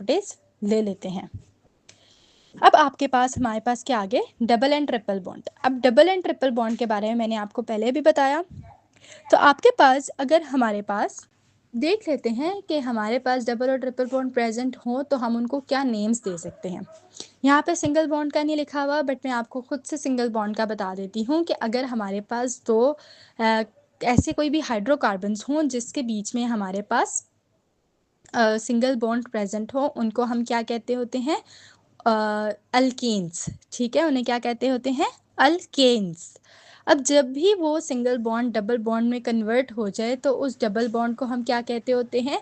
Advantage ले लेते हैं। अब आपके पास हमारे पास क्या आगे डबल एंड ट्रिपल बॉन्ड। अब डबल एंड ट्रिपल बॉन्ड के बारे में मैंने आपको पहले भी बताया। तो आपके पास अगर हमारे पास देख लेते हैं कि हमारे पास डबल और ट्रिपल बॉन्ड प्रेजेंट हो तो हम उनको क्या नेम्स दे सकते हैं। यहाँ पे सिंगल बॉन्ड का नहीं लिखा हुआ, बट मैं आपको खुद से सिंगल बॉन्ड का बता देती हूँ कि अगर हमारे पास दो ऐसे कोई भी हाइड्रोकार्बन्स हों जिसके बीच में हमारे पास सिंगल बॉन्ड प्रेजेंट हो, उनको हम क्या कहते होते हैं, अल्केन्स। ठीक है, उन्हें क्या कहते होते हैं, अल्केन्स। अब जब भी वो सिंगल बॉन्ड डबल बॉन्ड में कन्वर्ट हो जाए तो उस डबल बॉन्ड को हम क्या कहते होते हैं,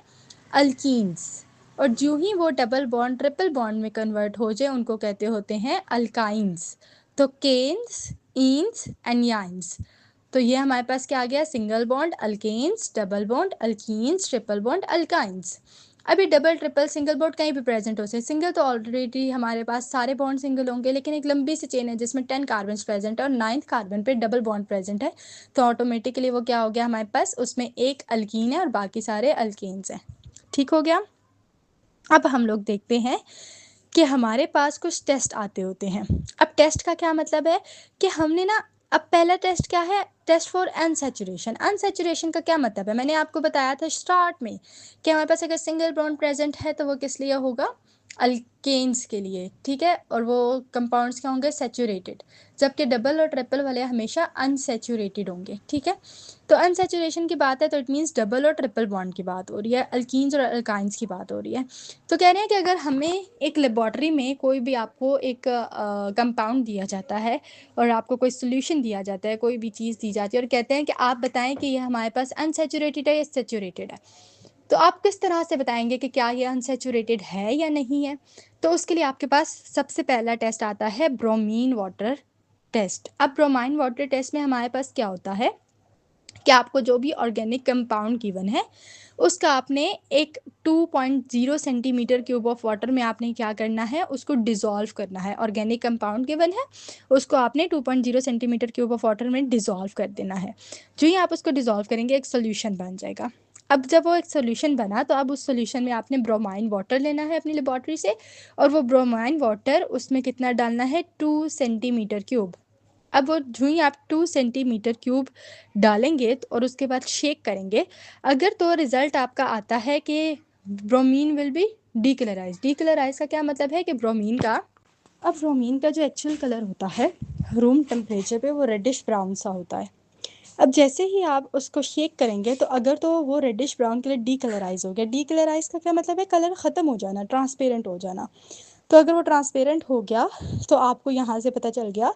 अल्कीन्स। और जो ही वो डबल बॉन्ड ट्रिपल बॉन्ड में कन्वर्ट हो जाए उनको कहते होते हैं अल्काइंस। तो केन्स, ईन्स एंड याइंस। तो ये हमारे पास क्या आ गया, single bond alkanes, double bond alkenes, triple bond alkynes. अभी डबल ट्रिपल सिंगल बॉन्ड कहीं भी प्रेजेंट हो सकते, सिंगल तो ऑलरेडी हमारे पास सारे बॉन्ड सिंगल होंगे, लेकिन एक लंबी सी चेन है जिसमें 10 कार्बन प्रेजेंट है और 9th कार्बन पे डबल बॉन्ड प्रेजेंट है, तो ऑटोमेटिकली वो क्या हो गया हमारे पास, उसमें एक अल्कीन है और बाकी सारे अल्केन्स हैं। ठीक हो गया। अब हम लोग देखते हैं कि हमारे पास कुछ टेस्ट आते होते हैं। अब टेस्ट का क्या मतलब है कि हमने ना, अब पहला टेस्ट क्या है, टेस्ट फॉर अनसैचुरेशन। अनसैचुरेशन का क्या मतलब है, मैंने आपको बताया था स्टार्ट में कि हमारे पास अगर सिंगल बॉन्ड प्रेजेंट है तो वो किस लिए होगा, अल्केन्स के लिए। ठीक है, और वो कंपाउंड्स क्या होंगे, सैचुरेटेड, जबकि डबल और ट्रिपल वाले हमेशा अनसैचुरेटेड होंगे। ठीक है, तो अनसैचुरेशन की बात है तो इट मीन्स डबल और ट्रिपल बॉन्ड की बात हो रही है, अल्कीन्स और अल्काइंस की बात हो रही है। तो कह रहे हैं कि अगर हमें एक लेबॉर्ट्री में कोई भी आपको एक कंपाउंड दिया जाता है और आपको कोई सोल्यूशन दिया जाता है, कोई भी चीज़ दी जाती है और कहते हैं कि आप बताएं कि ये हमारे पास अनसैचुरेटेड है या सैचुरेटेड है, तो आप किस तरह से बताएंगे कि क्या ये अनसैचुरेटेड है या नहीं है। तो उसके लिए आपके पास सबसे पहला टेस्ट आता है ब्रोमीन वाटर टेस्ट। अब ब्रोमाइन वाटर टेस्ट में हमारे पास क्या होता है कि आपको जो भी ऑर्गेनिक कंपाउंड गिवन है उसका आपने एक 2.0 सेंटीमीटर क्यूब ऑफ वाटर में आपने क्या करना है, उसको डिज़ोल्व करना है। ऑर्गेनिक कंपाउंड गिवन है, उसको आपने 2.0 सेंटीमीटर क्यूब ऑफ वाटर में डिज़ोल्व कर देना है। जो ही आप उसको डिज़ोल्व करेंगे एक सोल्यूशन बन जाएगा। अब जब वो एक सोल्यूशन बना तो अब उस सोल्यूशन में आपने ब्रोमाइन वाटर लेना है अपनी लेबॉर्ट्री से, और वो ब्रोमाइन वाटर उसमें कितना डालना है, 2 सेंटीमीटर क्यूब। अब वो जो ही आप 2 सेंटीमीटर क्यूब डालेंगे और उसके बाद शेक करेंगे, अगर तो रिज़ल्ट आपका आता है कि bromine will be decolourise. Decolourise का क्या मतलब है कि ब्रोमीन का, अब ब्रोमीन का जो एक्चुअल कलर होता है रूम टेम्परेचर पे वो रेडिश ब्राउन सा होता है। अब जैसे ही आप उसको शेक करेंगे तो अगर तो वो रेडिश ब्राउन कलर डीकलराइज हो गया, डीकलराइज का क्या मतलब है, कलर ख़त्म हो जाना, ट्रांसपेरेंट हो जाना। तो अगर वो ट्रांसपेरेंट हो गया तो आपको यहाँ से पता चल गया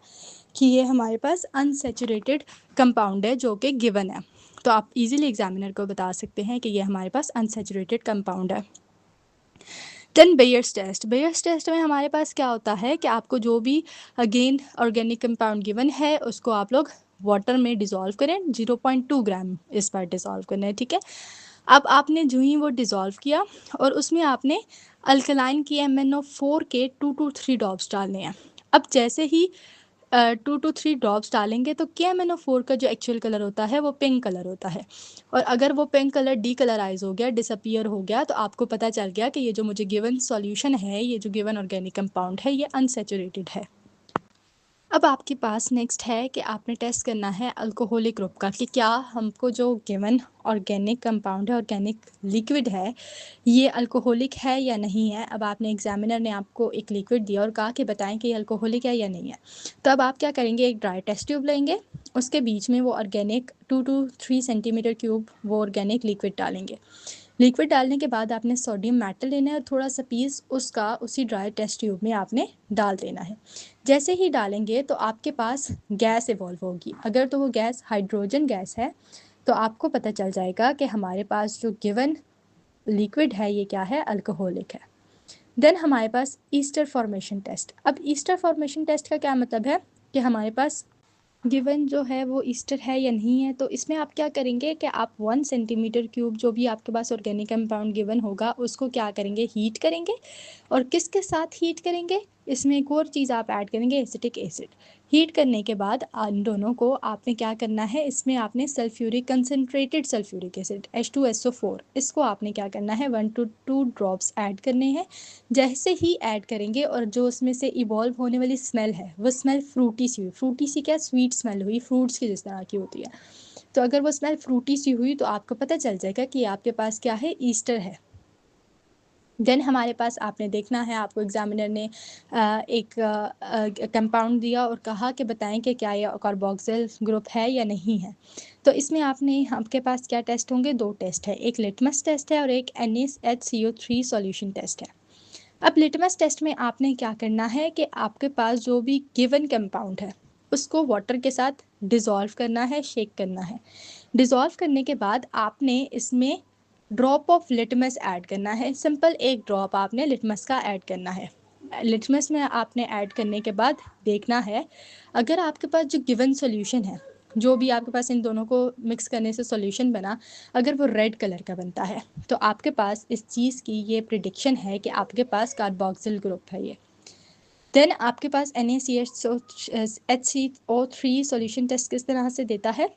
कि ये हमारे पास अनसैचुरेटेड कंपाउंड है जो कि गिवन है। तो आप इजीली एग्जामिनर को बता सकते हैं कि ये हमारे पास अनसैचुरेटेड कंपाउंड है। Then Baeyer's test. Baeyer's test में हमारे पास क्या होता है कि आपको जो भी अगेन ऑर्गेनिक कंपाउंड गिवन है उसको आप लोग वाटर में डिज़ोल्व करें, 0.2 ग्राम इस पर डिज़ोल्व करना है। ठीक है, अब आपने जो ही वो डिज़ोल्व किया और उसमें आपने अल्कलाइन की MnO4 के 2 to 3 ड्रॉप्स डालने हैं। अब जैसे ही 2 to 3 ड्रॉप्स डालेंगे तो KMnO4 का जो एक्चुअल कलर होता है वो पिंक कलर होता है, और अगर वो पिंक कलर डीकलराइज हो गया, डिसअपियर हो गया, तो आपको पता चल गया कि ये जो मुझे गिवन सॉल्यूशन है, ये जो गिवन ऑर्गेनिक कंपाउंड है, ये अनसैचुरेटेड है। अब आपके पास नेक्स्ट है कि आपने टेस्ट करना है अल्कोहलिक ग्रुप का, कि क्या हमको जो गिवन ऑर्गेनिक कंपाउंड है, ऑर्गेनिक लिक्विड है, ये अल्कोहलिक है या नहीं है। अब आपने एग्जामिनर ने आपको एक लिक्विड दिया और कहा कि बताएं कि ये अल्कोहलिक है या नहीं है। तो अब आप क्या करेंगे, एक ड्राई टेस्ट ट्यूब लेंगे, उसके बीच में वो ऑर्गेनिक 2 to 3 सेंटीमीटर क्यूब वो ऑर्गेनिक लिक्विड डालेंगे। लिक्विड डालने के बाद आपने सोडियम मेटल लेना है और थोड़ा सा पीस उसका उसी ड्राई टेस्ट ट्यूब में आपने डाल देना है। जैसे ही डालेंगे तो आपके पास गैस इवॉल्व होगी। अगर तो वो गैस हाइड्रोजन गैस है तो आपको पता चल जाएगा कि हमारे पास जो गिवन लिक्विड है ये क्या है, अल्कोहलिक है। देन हमारे पास ईस्टर फॉर्मेशन टेस्ट। अब ईस्टर फॉर्मेशन टेस्ट का क्या मतलब है कि हमारे पास गिवन जो है वो ईस्टर है या नहीं है। तो इसमें आप क्या करेंगे कि आप 1 सेंटीमीटर क्यूब जो भी आपके पास ऑर्गेनिक कंपाउंड गिवन होगा उसको क्या करेंगे, हीट करेंगे। और किसके साथ हीट करेंगे, इसमें एक और चीज़ आप ऐड करेंगे, एसिटिक एसिड। हीट करने के बाद इन दोनों को आपने क्या करना है, इसमें आपने sulphuric concentrated sulphuric acid H2SO4 इसको आपने क्या करना है 1 to 2 ड्रॉप्स ऐड करने हैं। जैसे ही ऐड करेंगे और जो उसमें से इवॉल्व होने वाली स्मेल है वो स्मेल फ्रूटी सी हुई, फ्रूटी सी क्या, स्वीट स्मेल हुई, फ्रूट्स की जिस तरह की होती है। तो अगर वो स्मेल फ्रूटी सी हुई तो आपको पता चल जाएगा कि आपके पास क्या है, ईस्टर है। देन हमारे पास आपने देखना है, आपको एग्जामिनर ने एक कंपाउंड दिया और कहा कि बताएं कि क्या ये कार्बोक्सिल ग्रुप है या नहीं है। तो इसमें आपके पास क्या टेस्ट होंगे, 2 टेस्ट है, एक लिटमस टेस्ट है और एक NaHCO3 सॉल्यूशन टेस्ट है। अब लिटमस टेस्ट में आपने क्या करना है कि आपके पास जो भी गिवन कंपाउंड है उसको वाटर के साथ डिज़ोल्व करना है, शेक करना है। डिज़ोल्व करने के बाद आपने इसमें ड्रॉप ऑफ लिटमस ऐड करना है। सिंपल एक ड्रॉप आपने लिटमस का ऐड करना है। लिटमस में आपने ऐड करने के बाद देखना है, अगर आपके पास जो गिवन सॉल्यूशन है, जो भी आपके पास इन दोनों को मिक्स करने से सॉल्यूशन बना, अगर वो रेड कलर का बनता है तो आपके पास इस चीज़ की ये प्रिडिक्शन है कि आपके पास कार्बोक्सिल ग्रुप है ये। देन आपके पास NaCH3 सॉल्यूशन टेस्ट किस तरह से देता है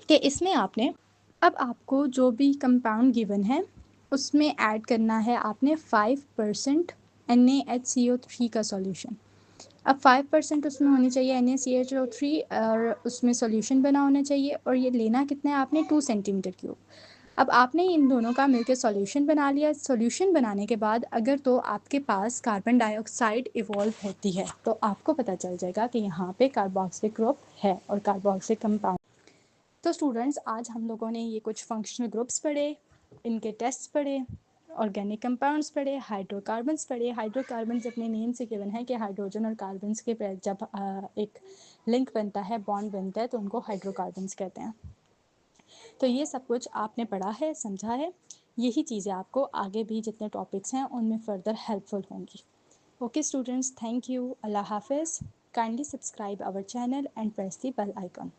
कि इसमें आपने, अब आपको जो भी कंपाउंड गिवन है उसमें ऐड करना है आपने 5% NaHCO3 का सॉल्यूशन। अब 5% उसमें होनी चाहिए NaCHO3 और उसमें सॉल्यूशन बना होना चाहिए, और ये लेना कितना है आपने, 2 सेंटीमीटर क्यूब। अब आपने इन दोनों का मिलकर सॉल्यूशन बना लिया। सॉल्यूशन बनाने के बाद अगर तो आपके पास कार्बन डाइऑक्साइड इवॉल्व होती है तो आपको पता चल जाएगा कि यहाँ पे कार्बोक्सिलिक ग्रुप है और कार्बोक्सिलिक कंपाउंड। तो स्टूडेंट्स, आज हम लोगों ने ये कुछ फंक्शनल ग्रुप्स पढ़े, इनके टेस्ट पढ़े, ऑर्गेनिक कंपाउंड्स पढ़े, हाइड्रोकार्बन्स पढ़े। हाइड्रोकार्बन्स अपने नेम से गिवन है कि हाइड्रोजन और कार्बन्स के जब एक लिंक बनता है, बॉन्ड बनता है, तो उनको हाइड्रोकार्बन्स कहते हैं। तो ये सब कुछ आपने पढ़ा है, समझा है। यही चीज़ें आपको आगे भी जितने टॉपिक्स हैं उनमें फर्दर हेल्पफुल होंगी। ओके स्टूडेंट्स, थैंक यू, अल्लाह हाफिज़। Kindly subscribe our channel and press the bell icon.